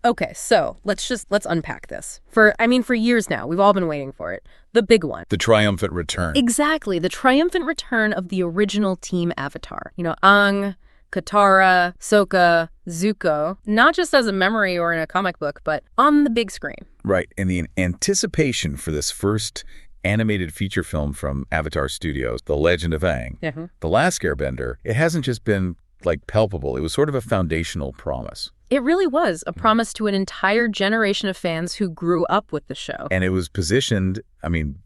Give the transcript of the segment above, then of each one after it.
Okay, so let's unpack this. For years now, we've all been waiting for it. The big one. The triumphant return. Exactly, the triumphant return of the original team Avatar. Aang, Katara, Sokka, Zuko, not just as a memory or in a comic book, but on the big screen. Right, and the anticipation for this first animated feature film from Avatar Studios, The Legend of Aang, The Last Airbender, it hasn't just been, palpable. It was sort of a foundational promise. It really was a promise to an entire generation of fans who grew up with the show. And it was positioned,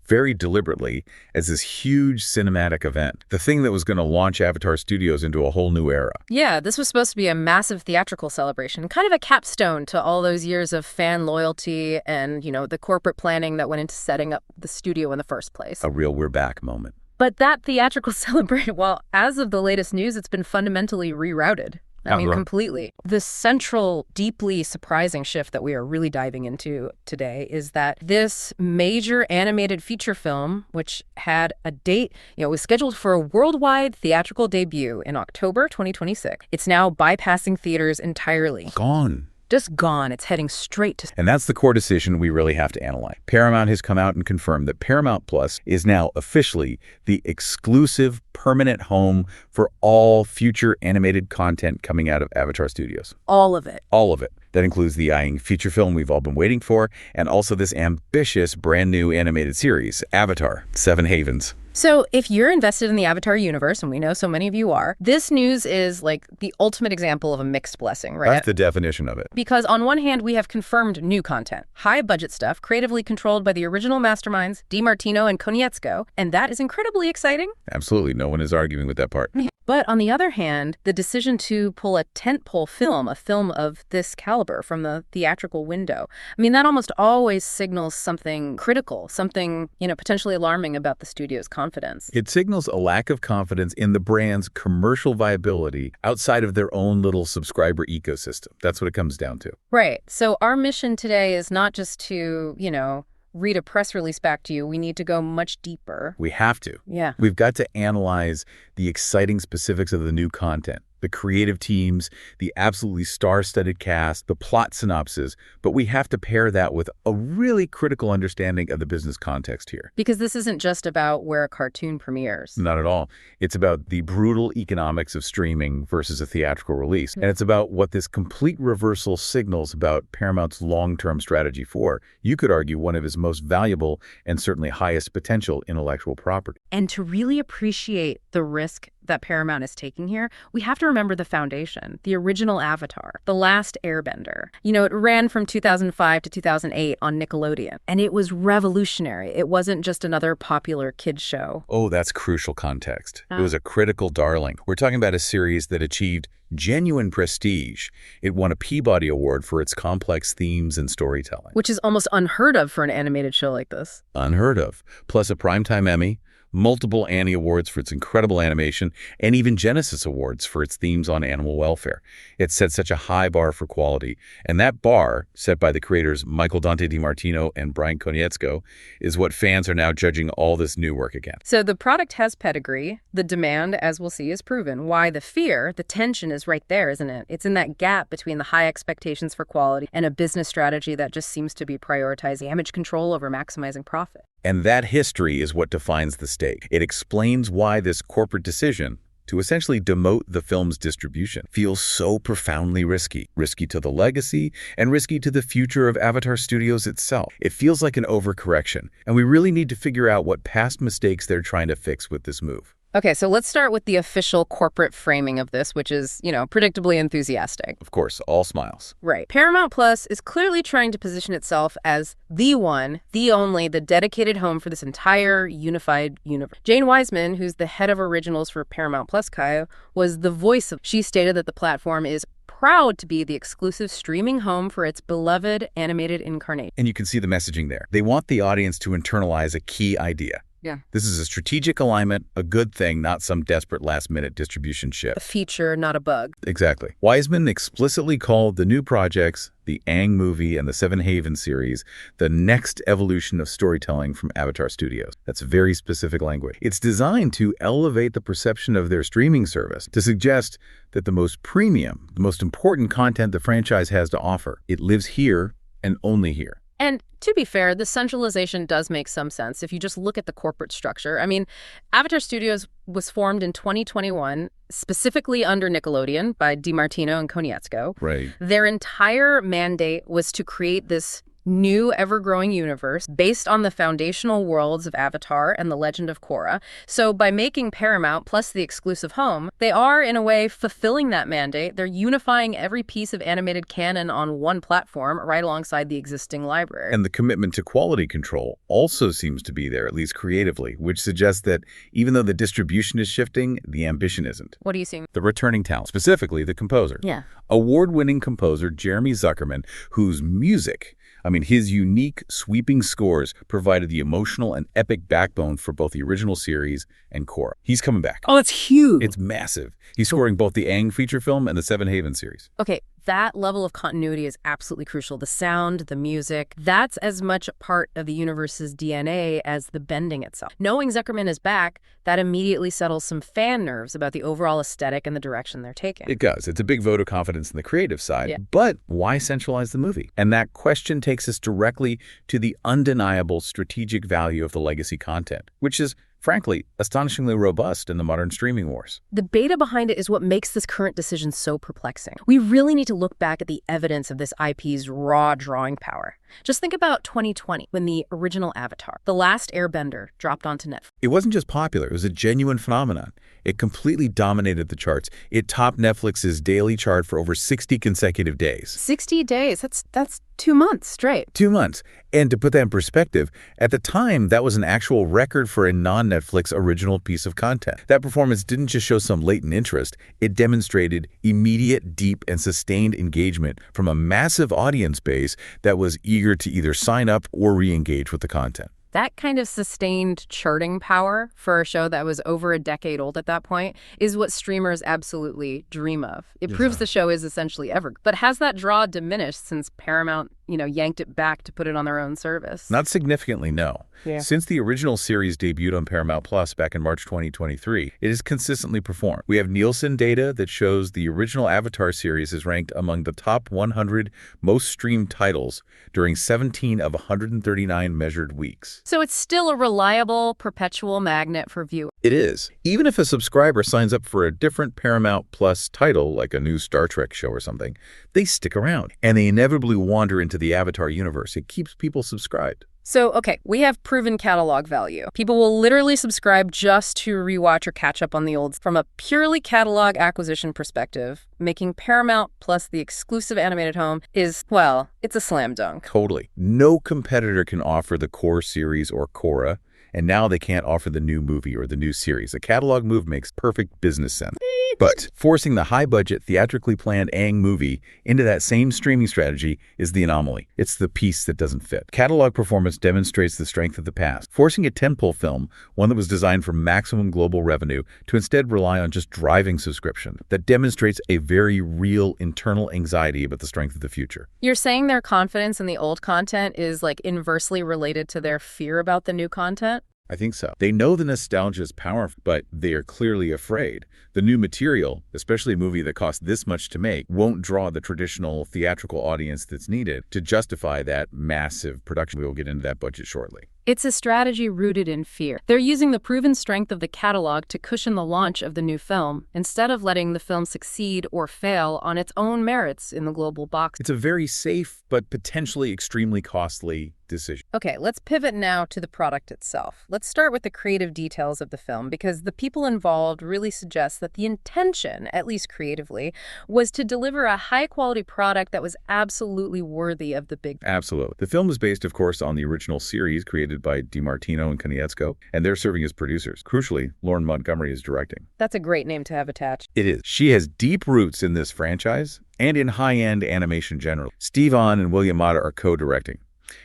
very deliberately, as this huge cinematic event, the thing that was going to launch Avatar Studios into a whole new era. Yeah, this was supposed to be a massive theatrical celebration, kind of a capstone to all those years of fan loyalty and, the corporate planning that went into setting up the studio in the first place. A real we're back moment. But that theatrical celebration, well, as of the latest news, it's been fundamentally rerouted. Completely. The central, deeply surprising shift that we are really diving into today is that this major animated feature film, which had a date, was scheduled for a worldwide theatrical debut in October 2026. It's now bypassing theaters entirely. Gone. Just gone. It's heading straight to... And that's the core decision we really have to analyze. Paramount has come out and confirmed that Paramount Plus is now officially the exclusive permanent home for all future animated content coming out of Avatar Studios. All of it. All of it. That includes the Aang feature film we've all been waiting for, and also this ambitious brand new animated series, Avatar: Seven Havens. So if you're invested in the Avatar universe, and we know so many of you are, this news is the ultimate example of a mixed blessing, right? That's the definition of it. Because on one hand, we have confirmed new content, high-budget stuff, creatively controlled by the original masterminds, DiMartino and Konietzko, and that is incredibly exciting. Absolutely. No one is arguing with that part. But on the other hand, the decision to pull a tentpole film, a film of this caliber from the theatrical window, that almost always signals something critical, something, potentially alarming about the studio's confidence. It signals a lack of confidence in the brand's commercial viability outside of their own little subscriber ecosystem. That's what it comes down to. Right. So our mission today is not just to, read a press release back to you. We need to go much deeper. We have to. Yeah. We've got to analyze the exciting specifics of the new content, the creative teams, the absolutely star-studded cast, the plot synopsis, but we have to pair that with a really critical understanding of the business context here. Because this isn't just about where a cartoon premieres. Not at all. It's about the brutal economics of streaming versus a theatrical release. And it's about what this complete reversal signals about Paramount's long-term strategy for, you could argue, one of his most valuable and certainly highest potential intellectual property. And to really appreciate the risk that Paramount is taking here, we have to remember the foundation, the original Avatar, The Last Airbender. It ran from 2005 to 2008 on Nickelodeon, and it was revolutionary. It wasn't just another popular kids show. Oh, that's crucial context. It was a critical darling. We're talking about a series that achieved genuine prestige. It won a Peabody Award for its complex themes and storytelling. Which is almost unheard of for an animated show like this. Unheard of. Plus a Primetime Emmy, multiple Annie Awards for its incredible animation, and even Genesis Awards for its themes on animal welfare. It set such a high bar for quality, and that bar, set by the creators Michael Dante DiMartino and Brian Konietzko, is what fans are now judging all this new work against. So the product has pedigree. The demand, as we'll see, is proven. Why the fear, the tension is right there, isn't it? It's in that gap between the high expectations for quality and a business strategy that just seems to be prioritizing damage control over maximizing profit. And that history is what defines the stake. It explains why this corporate decision to essentially demote the film's distribution feels so profoundly risky. Risky to the legacy and risky to the future of Avatar Studios itself. It feels like an overcorrection, and we really need to figure out what past mistakes they're trying to fix with this move. Okay, so let's start with the official corporate framing of this, which is, predictably enthusiastic. Of course, all smiles. Right. Paramount Plus is clearly trying to position itself as the one, the only, the dedicated home for this entire unified universe. Jane Wiseman, who's the head of originals for Paramount Plus, Kyle, was the voice of... She stated that the platform is proud to be the exclusive streaming home for its beloved animated incarnation. And you can see the messaging there. They want the audience to internalize a key idea. Yeah. This is a strategic alignment, a good thing, not some desperate last-minute distribution shift. A feature, not a bug. Exactly. Wiseman explicitly called the new projects, the Aang movie and the Seven Havens series, the next evolution of storytelling from Avatar Studios. That's very specific language. It's designed to elevate the perception of their streaming service, to suggest that the most premium, the most important content the franchise has to offer, it lives here and only here. And to be fair, the centralization does make some sense if you just look at the corporate structure. I mean, Avatar Studios was formed in 2021, specifically under Nickelodeon by DiMartino and Konietzko. Right. Their entire mandate was to create this new ever-growing universe based on the foundational worlds of Avatar and the Legend of Korra. So by making Paramount plus the exclusive home, they are, in a way, fulfilling that mandate. They're unifying every piece of animated canon on one platform right alongside the existing library. And the commitment to quality control also seems to be there, at least creatively, which suggests that even though the distribution is shifting, the ambition isn't. What do you see? The returning talent, specifically the composer. Yeah. Award-winning composer Jeremy Zuckerman, whose music, his unique, sweeping scores provided the emotional and epic backbone for both the original series and Korra. He's coming back. Oh, that's huge. It's massive. He's scoring both the Aang feature film and the Seven Havens series. Okay, that level of continuity is absolutely crucial. The sound, the music, that's as much a part of the universe's DNA as the bending itself. Knowing Zuckerman is back, that immediately settles some fan nerves about the overall aesthetic and the direction they're taking. It does. It's a big vote of confidence in the creative side. Yeah. But why centralize the movie? And that question takes us directly to the undeniable strategic value of the legacy content, which is, frankly, astonishingly robust in the modern streaming wars. The beta behind it is what makes this current decision so perplexing. We really need to look back at the evidence of this IP's raw drawing power. Just think about 2020, when the original Avatar, The Last Airbender, dropped onto Netflix. It wasn't just popular, it was a genuine phenomenon. It completely dominated the charts. It topped Netflix's daily chart for over 60 consecutive days. 60 days, that's 2 months straight. 2 months. And to put that in perspective, at the time, that was an actual record for a non-Netflix original piece of content. That performance didn't just show some latent interest, it demonstrated immediate, deep, and sustained engagement from a massive audience base that was eager to either sign up or re-engage with the content. That kind of sustained charting power for a show that was over a decade old at that point is what streamers absolutely dream of. It proves the show is essentially evergreen. But has that draw diminished since Paramount, yanked it back to put it on their own service? Not significantly, no. Yeah. Since the original series debuted on Paramount Plus back in March 2023, it has consistently performed. We have Nielsen data that shows the original Avatar series is ranked among the top 100 most streamed titles during 17 of 139 measured weeks. So it's still a reliable, perpetual magnet for viewers. It is. Even if a subscriber signs up for a different Paramount Plus title, like a new Star Trek show or something, they stick around, and they inevitably wander into the Avatar universe. It keeps people subscribed. So, okay, we have proven catalog value. People will literally subscribe just to rewatch or catch up on the olds. From a purely catalog acquisition perspective, making Paramount plus the exclusive animated home is, well, it's a slam dunk. Totally. No competitor can offer the core series or Korra, and now they can't offer the new movie or the new series. A catalog move makes perfect business sense. But forcing the high-budget, theatrically planned Aang movie into that same streaming strategy is the anomaly. It's the piece that doesn't fit. Catalog performance demonstrates the strength of the past. Forcing a tentpole film, one that was designed for maximum global revenue, to instead rely on just driving subscription, that demonstrates a very real internal anxiety about the strength of the future. You're saying their confidence in the old content is inversely related to their fear about the new content? I think so. They know the nostalgia is powerful, but they are clearly afraid. The new material, especially a movie that costs this much to make, won't draw the traditional theatrical audience that's needed to justify that massive production. We will get into that budget shortly. It's a strategy rooted in fear. They're using the proven strength of the catalog to cushion the launch of the new film, instead of letting the film succeed or fail on its own merits in the global box. It's a very safe, but potentially extremely costly decision. Okay, let's pivot now to the product itself. Let's start with the creative details of the film, because the people involved really suggest that the intention, at least creatively, was to deliver a high-quality product that was absolutely worthy of the big... Absolutely. The film is based, of course, on the original series created by DiMartino and Konietzko, and they're serving as producers. Crucially, Lauren Montgomery is directing. That's a great name to have attached. It is. She has deep roots in this franchise and in high-end animation generally. Steve Ahn and William Mata are co-directing.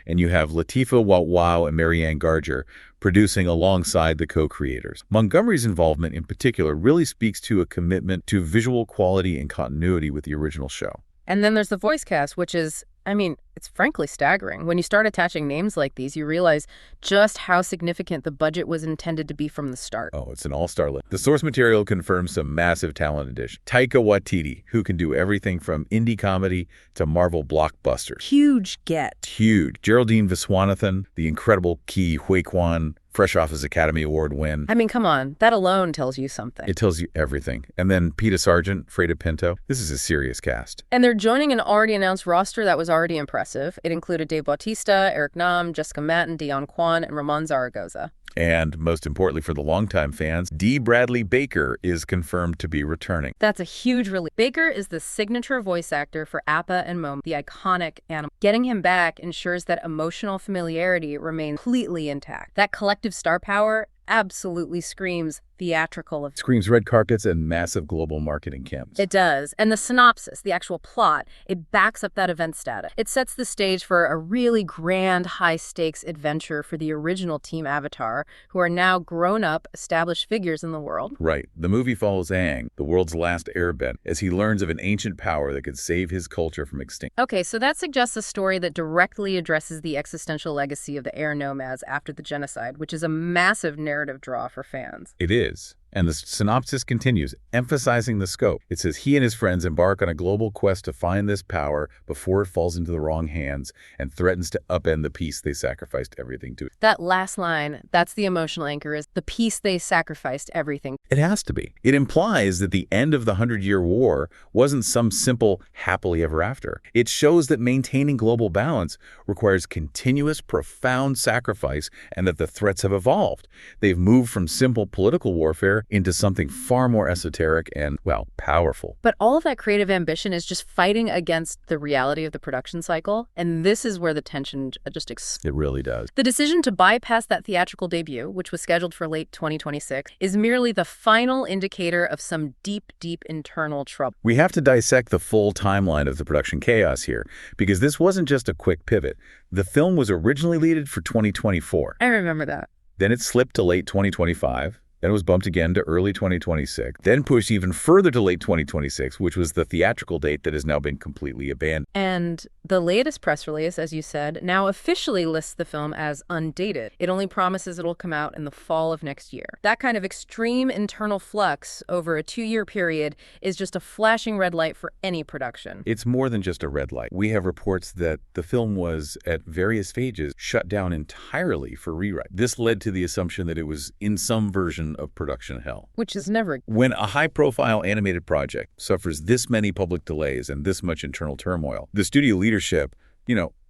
And you have Latifah Wao and Marianne Garger producing alongside the co-creators. Montgomery's involvement in particular really speaks to a commitment to visual quality and continuity with the original show. And then there's the voice cast, which is, I mean, it's frankly staggering. When you start attaching names like these, you realize just how significant the budget was intended to be from the start. Oh, it's an all-star list. The source material confirms some massive talent addition. Taika Waititi, who can do everything from indie comedy to Marvel blockbusters. Huge get. Huge. Geraldine Viswanathan, the incredible Quan, fresh off his Academy Award win. I mean, come on. That alone tells you something. It tells you everything. And then Peter Sargent, Freida Pinto. This is a serious cast. And they're joining an already announced roster that was already impressive. It included Dave Bautista, Eric Nam, Jessica Matten, Dion Quan, and Ramon Zaragoza. And most importantly for the longtime fans, D. Bradley Baker is confirmed to be returning. That's a huge relief. Baker is the signature voice actor for Appa and Momo, the iconic animal. Getting him back ensures that emotional familiarity remains completely intact. That collective star power absolutely screams theatrical. Screams red carpets and massive global marketing camps. It does. And the synopsis, the actual plot, it backs up that event status. It sets the stage for a really grand, high-stakes adventure for the original Team Avatar, who are now grown-up, established figures in the world. Right. The movie follows Aang, the world's last airbender, as he learns of an ancient power that could save his culture from extinction. Okay, so that suggests a story that directly addresses the existential legacy of the air nomads after the genocide, which is a massive narrative draw for fans. It is. And the synopsis continues, emphasizing the scope. It says he and his friends embark on a global quest to find this power before it falls into the wrong hands and threatens to upend the peace they sacrificed everything to. That last line, that's the emotional anchor, is the peace they sacrificed everything. It has to be. It implies that the end of the 100-Year War wasn't some simple happily ever after. It shows that maintaining global balance requires continuous, profound sacrifice and that the threats have evolved. They've moved from simple political warfare into something far more esoteric and, well, powerful. But all of that creative ambition is just fighting against the reality of the production cycle, and this is where the tension just explodes. It really does. The decision to bypass that theatrical debut, which was scheduled for late 2026, is merely the final indicator of some deep, deep internal trouble. We have to dissect the full timeline of the production chaos here, because this wasn't just a quick pivot. The film was originally leaded for 2024. I remember that. Then it slipped to late 2025. Then it was bumped again to early 2026, then pushed even further to late 2026, which was the theatrical date that has now been completely abandoned. And the latest press release, as you said, now officially lists the film as undated. It only promises it'll come out in the fall of next year. That kind of extreme internal flux over a 2-year period is just a flashing red light for any production. It's more than just a red light. We have reports that the film was, at various stages, shut down entirely for rewrite. This led to the assumption that it was in some version of production hell. Which is never. When a high-profile animated project suffers this many public delays and this much internal turmoil, the studio leadership,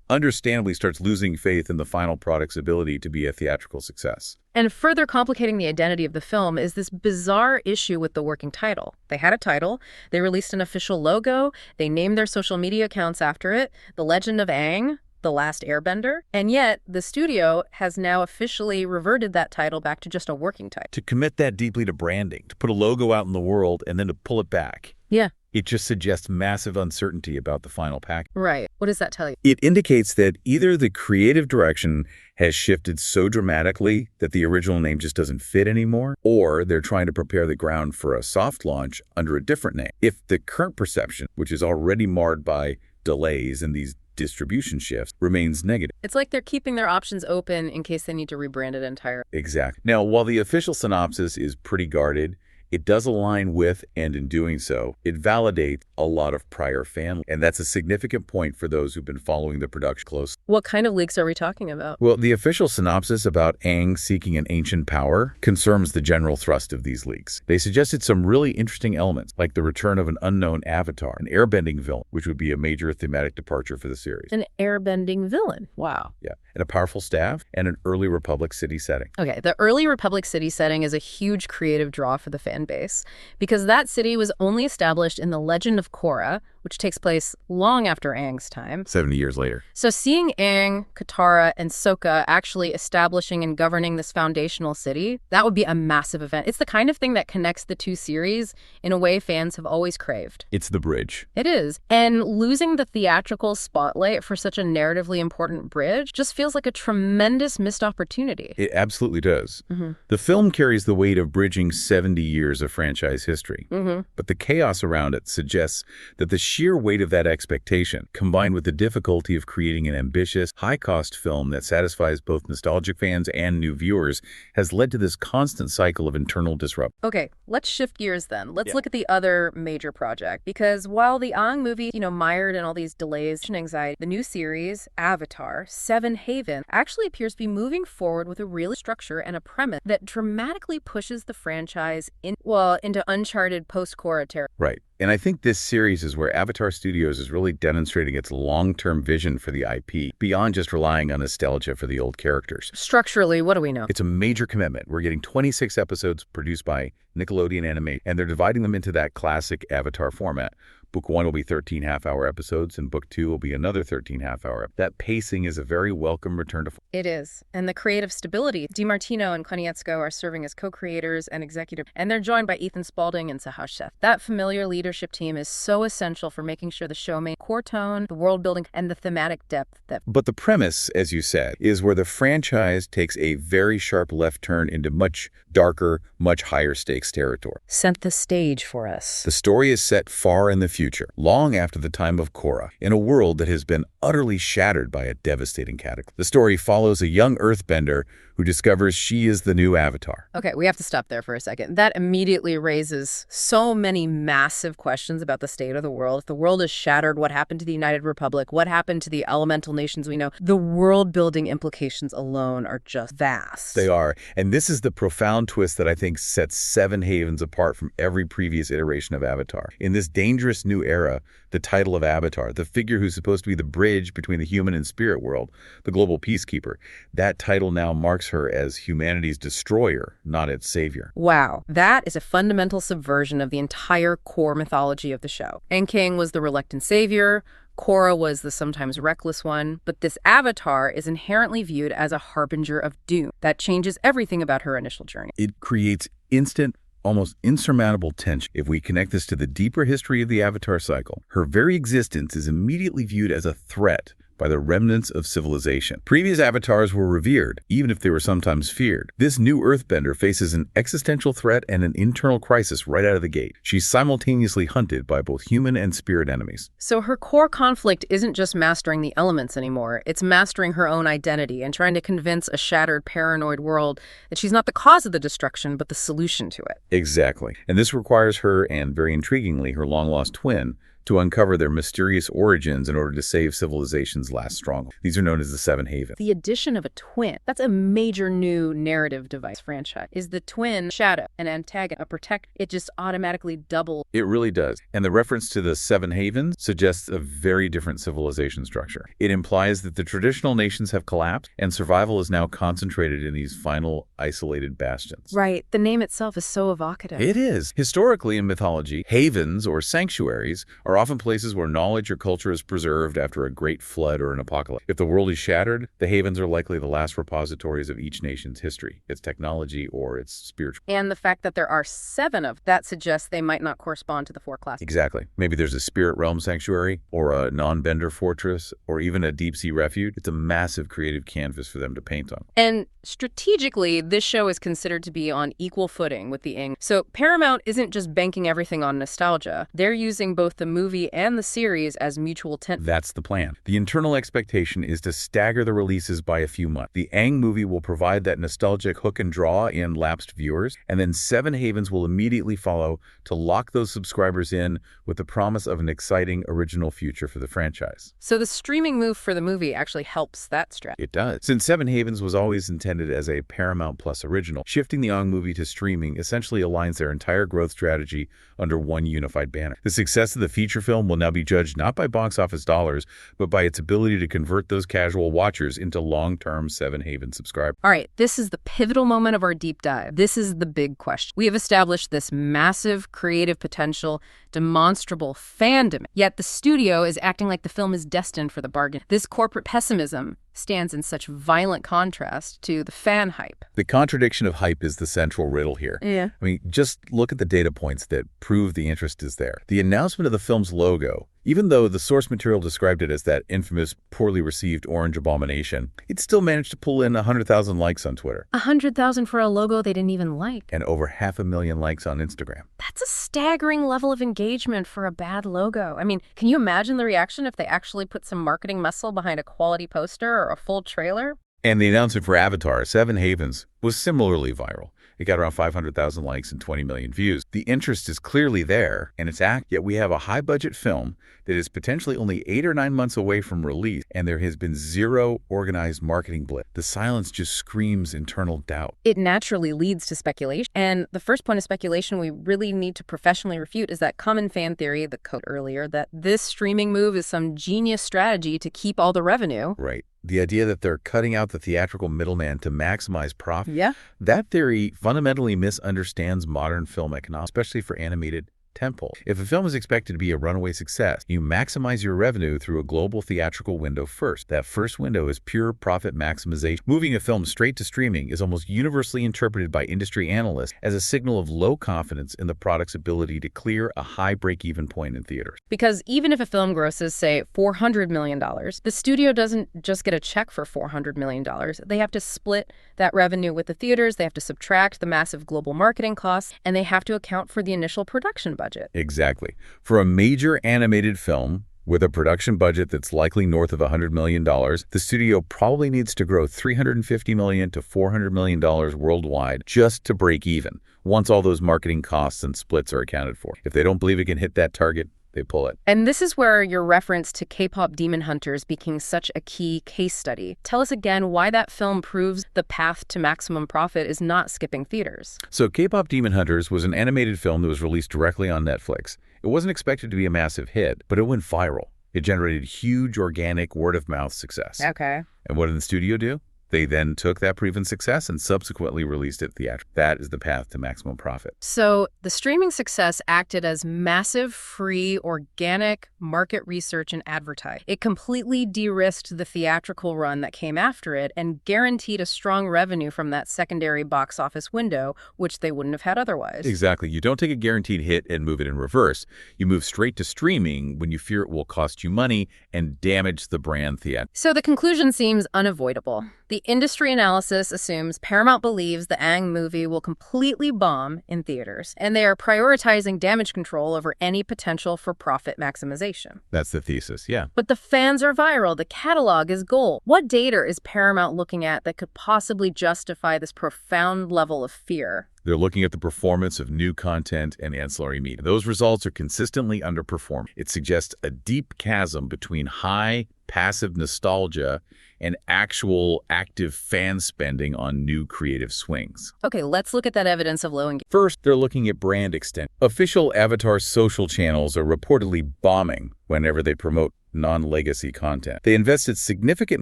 understandably starts losing faith in the final product's ability to be a theatrical success. And further complicating the identity of the film is this bizarre issue with the working title. They had a title, they released an official logo, they named their social media accounts after it, The Legend of Aang, The Last Airbender, and yet the studio has now officially reverted that title back to just a working title. To commit that deeply to branding, to put a logo out in the world and then to pull it back. Yeah. It just suggests massive uncertainty about the final pack. Right. What does that tell you? It indicates that either the creative direction has shifted so dramatically that the original name just doesn't fit anymore, or they're trying to prepare the ground for a soft launch under a different name. If the current perception, which is already marred by delays and these distribution shifts, remains negative. It's like they're keeping their options open in case they need to rebrand it entirely. Exactly. Now, while the official synopsis is pretty guarded, it does align with, and in doing so, it validates a lot of prior fan. And that's a significant point for those who've been following the production close. What kind of leaks are we talking about? Well, the official synopsis about Aang seeking an ancient power confirms the general thrust of these leaks. They suggested some really interesting elements, like the return of an unknown avatar, an airbending villain, which would be a major thematic departure for the series. An airbending villain? Wow. Yeah. And a powerful staff and an early Republic city setting. Okay, the early Republic city setting is a huge creative draw for the fan base because that city was only established in the Legend of Korra, which takes place long after Aang's time. 70 years later. So seeing Aang, Katara, and Sokka actually establishing and governing this foundational city, that would be a massive event. It's the kind of thing that connects the two series in a way fans have always craved. It's the bridge. It is. And losing the theatrical spotlight for such a narratively important bridge just feels like a tremendous missed opportunity. It absolutely does. The film carries the weight of bridging 70 years of franchise history. But the chaos around it suggests that the sheer weight of that expectation, combined with the difficulty of creating an ambitious, high-cost film that satisfies both nostalgic fans and new viewers, has led to this constant cycle of internal disruption. Okay, let's shift gears then. Let's look at the other major project. Because while the Aang movie, mired in all these delays and anxiety, the new series, Avatar, Seven Haven, actually appears to be moving forward with a real structure and a premise that dramatically pushes the franchise into uncharted post-Korra territory. Right. And I think this series is where Avatar Studios is really demonstrating its long-term vision for the IP, beyond just relying on nostalgia for the old characters. Structurally, what do we know? It's a major commitment. We're getting 26 episodes produced by Nickelodeon Animation, and they're dividing them into that classic Avatar format. Book 1 will be 13 half-hour episodes, and Book 2 will be another 13 half-hour. That pacing is a very welcome return to form. It is. And the creative stability. DiMartino and Konietzko are serving as co-creators and executive, and they're joined by Ethan Spalding and Sahash Seth. That familiar leadership team is so essential for making sure the show maintains core tone, the world building, and the thematic depth. But the premise, as you said, is where the franchise takes a very sharp left turn into much darker, much higher stakes territory. Set the stage for us. The story is set far in the future, long after the time of Korra, in a world that has been utterly shattered by a devastating cataclysm. The story follows a young earthbender who discovers she is the new Avatar. Okay, we have to stop there for a second. That immediately raises so many massive questions about the state of the world. If the world is shattered, what happened to the United Republic? What happened to the elemental nations we know? The world-building implications alone are just vast. They are. And this is the profound twist that I think sets Seven Havens apart from every previous iteration of Avatar. In this dangerous new era, the title of Avatar, the figure who's supposed to be the bridge between the human and spirit world, the global peacekeeper, that title now marks her as humanity's destroyer, not its savior. Wow, that is a fundamental subversion of the entire core mythology of the show. Aang King was the reluctant savior, Korra was the sometimes reckless one, but this Avatar is inherently viewed as a harbinger of doom. That changes everything about her initial journey. It creates instant, almost insurmountable tension. If we connect this to the deeper history of the Avatar cycle, her very existence is immediately viewed as a threat by the remnants of civilization. Previous avatars were revered, even if they were sometimes feared. This new earthbender faces an existential threat and an internal crisis right out of the gate. She's simultaneously hunted by both human and spirit enemies. So her core conflict isn't just mastering the elements anymore. It's mastering her own identity and trying to convince a shattered, paranoid world that she's not the cause of the destruction, but the solution to it. Exactly. And this requires her, and very intriguingly, her long-lost twin, to uncover their mysterious origins in order to save civilization's last stronghold. These are known as the Seven Havens. The addition of a twin, that's a major new narrative device franchise. Is the twin shadow, an antagonist, a protector? It just automatically doubles. It really does. And the reference to the Seven Havens suggests a very different civilization structure. It implies that the traditional nations have collapsed and survival is now concentrated in these final isolated bastions. Right. The name itself is so evocative. It is. Historically in mythology, havens or sanctuaries are often places where knowledge or culture is preserved after a great flood or an apocalypse. If the world is shattered, the havens are likely the last repositories of each nation's history, its technology, or its spiritual. And the fact that there are 7 of that suggests they might not correspond to the 4 classes. Exactly. Maybe there's a spirit realm sanctuary, or a non-bender fortress, or even a deep-sea refuge. It's a massive creative canvas for them to paint on. And strategically, this show is considered to be on equal footing with the Aang. So Paramount isn't just banking everything on nostalgia. They're using both the movie and the series as mutual tent. That's the plan. The internal expectation is to stagger the releases by a few months. The Aang movie will provide that nostalgic hook and draw in lapsed viewers, and then Seven Havens will immediately follow to lock those subscribers in with the promise of an exciting original future for the franchise. So the streaming move for the movie actually helps that strategy. It does. Since Seven Havens was always intended intended as a Paramount Plus original. Shifting the Aang movie to streaming essentially aligns their entire growth strategy under one unified banner. The success of the feature film will now be judged not by box office dollars, but by its ability to convert those casual watchers into long-term Seven Haven subscribers. All right, this is the pivotal moment of our deep dive. This is the big question. We have established this massive creative potential, demonstrable fandom, yet the studio is acting like the film is destined for the bargain. This corporate pessimism stands in such violent contrast to the fan hype. The contradiction of hype is the central riddle here. Yeah. I mean, just look at the data points that prove the interest is there. The announcement of the film's logo, even though the source material described it as that infamous, poorly received orange abomination, it still managed to pull in 100,000 likes on Twitter. 100,000 for a logo they didn't even like. And over 500,000 likes on Instagram. That's a staggering level of engagement for a bad logo. I mean, can you imagine the reaction if they actually put some marketing muscle behind a quality poster or a full trailer? And the announcement for Avatar, Seven Havens, was similarly viral. It got around 500,000 likes and 20 million views. The interest is clearly there, and it's yet we have a high-budget film that is potentially only 8 or 9 months away from release, and there has been zero organized marketing blitz. The silence just screams internal doubt. It naturally leads to speculation, and the first point of speculation we really need to professionally refute is that common fan theory, the quote earlier, that this streaming move is some genius strategy to keep all the revenue. Right. The idea that they're cutting out the theatrical middleman to maximize profit. Yeah. That theory fundamentally misunderstands modern film economics, especially for animated tentpole. If a film is expected to be a runaway success, you maximize your revenue through a global theatrical window first. That first window is pure profit maximization. Moving a film straight to streaming is almost universally interpreted by industry analysts as a signal of low confidence in the product's ability to clear a high break-even point in theaters. Because even if a film grosses, say, $400 million, the studio doesn't just get a check for $400 million. They have to split that revenue with the theaters, they have to subtract the massive global marketing costs, and they have to account for the initial production budget. Exactly. For a major animated film with a production budget that's likely north of $100 million, the studio probably needs to grow $350 million to $400 million worldwide just to break even, once all those marketing costs and splits are accounted for. If they don't believe it can hit that target, they pull it. And this is where your reference to K-pop Demon Hunters became such a key case study. Tell us again why that film proves the path to maximum profit is not skipping theaters. So K-pop Demon Hunters was an animated film that was released directly on Netflix. It wasn't expected to be a massive hit, but it went viral. It generated huge organic word-of-mouth success. Okay. And what did the studio do? They then took that proven success and subsequently released it theatrically. That is the path to maximum profit. So the streaming success acted as massive, free, organic market research and advertising. It completely de-risked the theatrical run that came after it and guaranteed a strong revenue from that secondary box office window, which they wouldn't have had otherwise. Exactly. You don't take a guaranteed hit and move it in reverse. You move straight to streaming when you fear it will cost you money and damage the brand theater. So the conclusion seems unavoidable. The industry analysis assumes Paramount believes the Aang movie will completely bomb in theaters, and they are prioritizing damage control over any potential for profit maximization. That's the thesis, yeah. But the fans are viral. The catalog is gold. What data is Paramount looking at that could possibly justify this profound level of fear? They're looking at the performance of new content and ancillary media. Those results are consistently underperformed. It suggests a deep chasm between high, passive nostalgia and actual active fan spending on new creative swings. Okay, let's look at that evidence of low engagement. First, they're looking at brand extension. Official Avatar social channels are reportedly bombing whenever they promote non-legacy content. They invested significant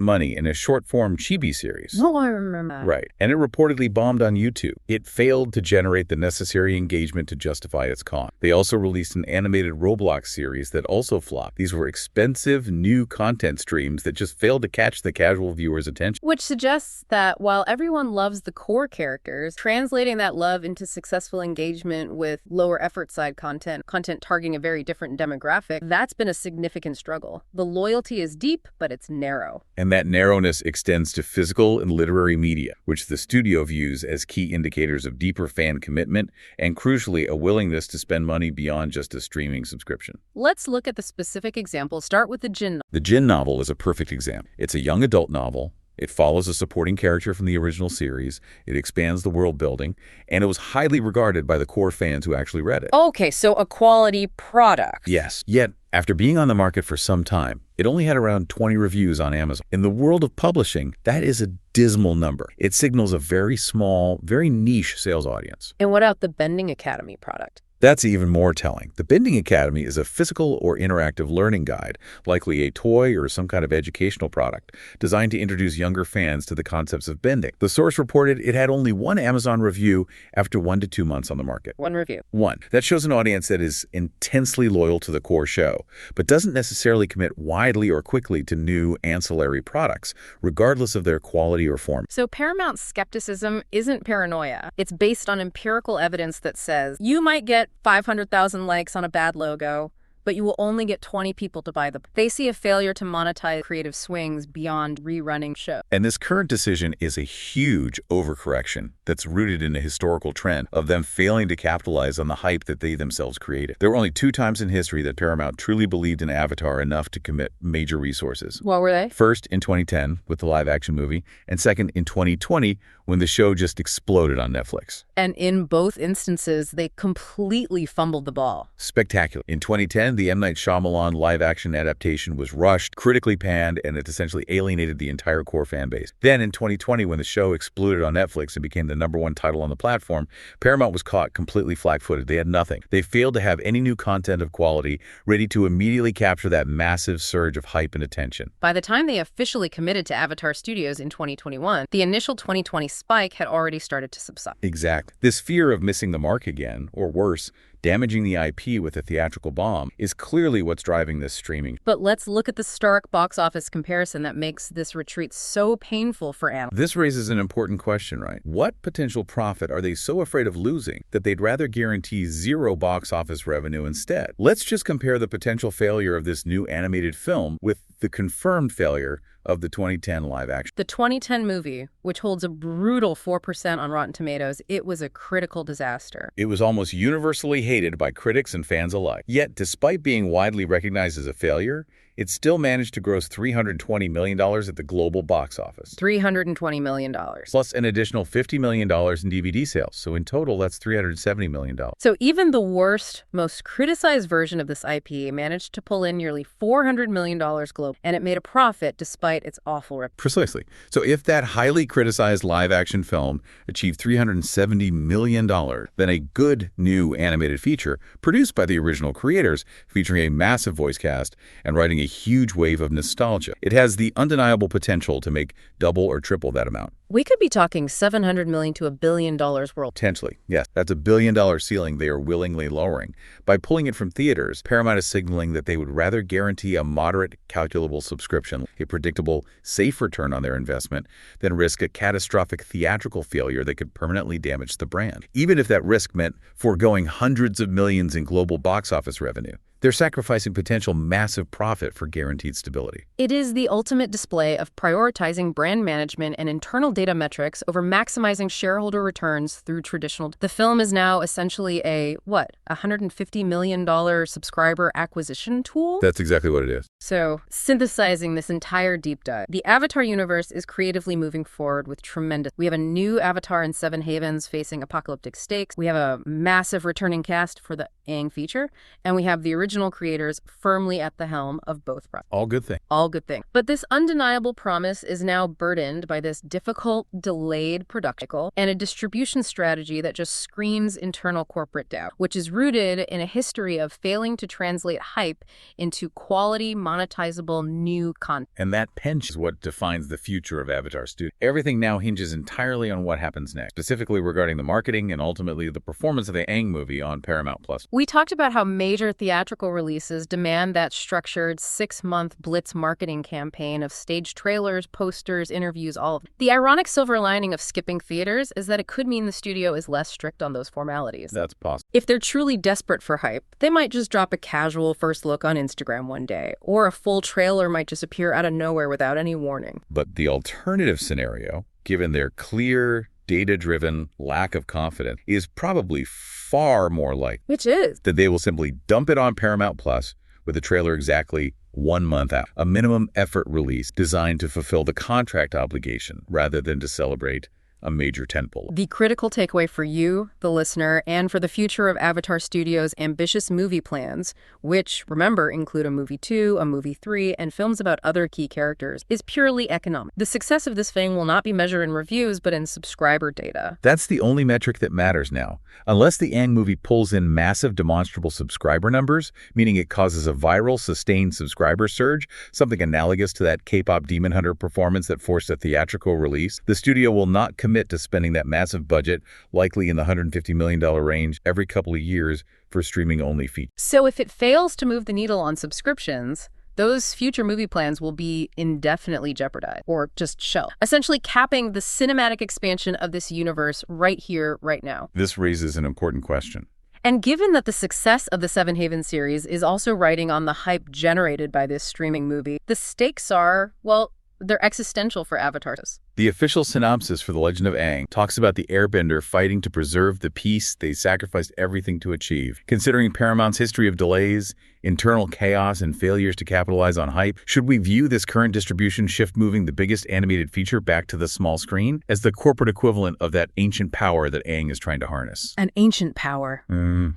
money in a short-form chibi series. Oh, I remember that. Right. And it reportedly bombed on YouTube. It failed to generate the necessary engagement to justify its cost. They also released an animated Roblox series that also flopped. These were expensive new content streams that just failed to catch the casual viewer's attention. Which suggests that while everyone loves the core characters, translating that love into successful engagement with lower effort side content targeting a very different demographic, that's been a significant struggle. The loyalty is deep, but it's narrow. And that narrowness extends to physical and literary media, which the studio views as key indicators of deeper fan commitment and, crucially, a willingness to spend money beyond just a streaming subscription. Let's look at the specific examples. Start with the Jinn. The Jinn novel is a perfect example. It's a young adult novel. It follows a supporting character from the original series. It expands the world building, and it was highly regarded by the core fans who actually read it. Okay, so a quality product. Yes, yet After being on the market for some time, it only had around 20 reviews on Amazon. In the world of publishing, that is a dismal number. It signals a very small, very niche sales audience. And what about the Bending Academy product? That's even more telling. The Bending Academy is a physical or interactive learning guide, likely a toy or some kind of educational product, designed to introduce younger fans to the concepts of bending. The source reported it had only one Amazon review after 1 to 2 months on the market. One review. One. That shows an audience that is intensely loyal to the core show, but doesn't necessarily commit widely or quickly to new ancillary products, regardless of their quality or form. So Paramount's skepticism isn't paranoia. It's based on empirical evidence that says you might get 500,000 likes on a bad logo, but you will only get 20 people to buy them. They see a failure to monetize creative swings beyond rerunning shows. And this current decision is a huge overcorrection that's rooted in a historical trend of them failing to capitalize on the hype that they themselves created. There were only 2 times in history that Paramount truly believed in Avatar enough to commit major resources. What were they? First, in 2010 with the live-action movie, and second, in 2020 when the show just exploded on Netflix. And in both instances, they completely fumbled the ball. Spectacular. In 2010, the M. Night Shyamalan live-action adaptation was rushed, critically panned, and it essentially alienated the entire core fan base. Then in 2020, when the show exploded on Netflix and became the #1 title on the platform, Paramount was caught completely flat-footed. They had nothing. They failed to have any new content of quality ready to immediately capture that massive surge of hype and attention. By the time they officially committed to Avatar Studios in 2021, the initial 2020 spike had already started to subside. Exactly. This fear of missing the mark again, or worse, damaging the IP with a theatrical bomb, is clearly what's driving this streaming. But let's look at the stark box office comparison that makes this retreat so painful for analysts. This raises an important question, right? What potential profit are they so afraid of losing that they'd rather guarantee 0 box office revenue instead? Let's just compare the potential failure of this new animated film with the confirmed failure of the 2010 live action. The 2010 movie, which holds a brutal 4% on Rotten Tomatoes, it was a critical disaster. It was almost universally hated by critics and fans alike. Yet, despite being widely recognized as a failure, it still managed to gross $320 million at the global box office. $320 million. Plus an additional $50 million in DVD sales. So in total, that's $370 million. So even the worst, most criticized version of this IP managed to pull in nearly $400 million globally, and it made a profit despite its awful reputation. Precisely. So if that highly criticized live-action film achieved $370 million, then a good new animated feature produced by the original creators, featuring a massive voice cast and writing a huge wave of nostalgia. It has the undeniable potential to make double or triple that amount. We could be talking $700 million to $1 billion world. Potentially, yes. That's a $1 billion ceiling they are willingly lowering. By pulling it from theaters, Paramount is signaling that they would rather guarantee a moderate, calculable subscription, a predictable, safe return on their investment, than risk a catastrophic theatrical failure that could permanently damage the brand. Even if that risk meant foregoing hundreds of millions in global box office revenue. They're sacrificing potential massive profit for guaranteed stability. It is the ultimate display of prioritizing brand management and internal data metrics over maximizing shareholder returns through traditional. The film is now essentially a $150 million subscriber acquisition tool? That's exactly what it is. So, synthesizing this entire deep dive, the Avatar universe is creatively moving forward with tremendous. We have a new Avatar in Seven Havens facing apocalyptic stakes. We have a massive returning cast for the Aang feature, and we have the original creators firmly at the helm of both projects. All good thing. All good thing. But this undeniable promise is now burdened by this difficult, delayed production and a distribution strategy that just screams internal corporate doubt, which is rooted in a history of failing to translate hype into quality, monetizable, new content. And that pinch is what defines the future of Avatar Studio. Everything now hinges entirely on what happens next, specifically regarding the marketing and ultimately the performance of the Aang movie on Paramount+. We talked about how major theatrical releases demand that structured 6-month blitz marketing campaign of staged trailers, posters, interviews, all of it. The ironic silver lining of skipping theaters is that it could mean the studio is less strict on those formalities. That's possible. If they're truly desperate for hype, they might just drop a casual first look on Instagram one day, or a full trailer might just appear out of nowhere without any warning. But the alternative scenario, given their clear, data-driven lack of confidence, is probably far more likely. Which is? That they will simply dump it on Paramount Plus with the trailer exactly 1 month out. A minimum effort release designed to fulfill the contract obligation rather than to celebrate a major tentpole. The critical takeaway for you, the listener, and for the future of Avatar Studios' ambitious movie plans, which, remember, include a movie 2, a movie 3, and films about other key characters, is purely economic. The success of this thing will not be measured in reviews, but in subscriber data. That's the only metric that matters now. Unless the Aang movie pulls in massive demonstrable subscriber numbers, meaning it causes a viral, sustained subscriber surge, something analogous to that K-pop Demon Hunter performance that forced a theatrical release, the studio will not commit to spending that massive budget, likely in the $150 million range, every couple of years for streaming-only features. So if it fails to move the needle on subscriptions, those future movie plans will be indefinitely jeopardized or just shelved, essentially capping the cinematic expansion of this universe right here, right now. This raises an important question. And given that the success of the Seven Haven series is also riding on the hype generated by this streaming movie, the stakes are, well, they're existential for Avatar. The official synopsis for The Legend of Aang talks about the Airbender fighting to preserve the peace they sacrificed everything to achieve. Considering Paramount's history of delays, internal chaos, and failures to capitalize on hype, should we view this current distribution shift moving the biggest animated feature back to the small screen as the corporate equivalent of that ancient power that Aang is trying to harness? An ancient power?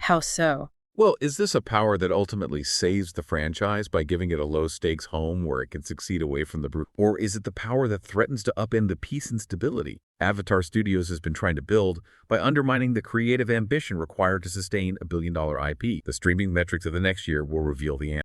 How so? Well, is this a power that ultimately saves the franchise by giving it a low-stakes home where it can succeed away from the brute? Or is it the power that threatens to upend the peace and stability Avatar Studios has been trying to build by undermining the creative ambition required to sustain a billion-dollar IP? The streaming metrics of the next year will reveal the answer.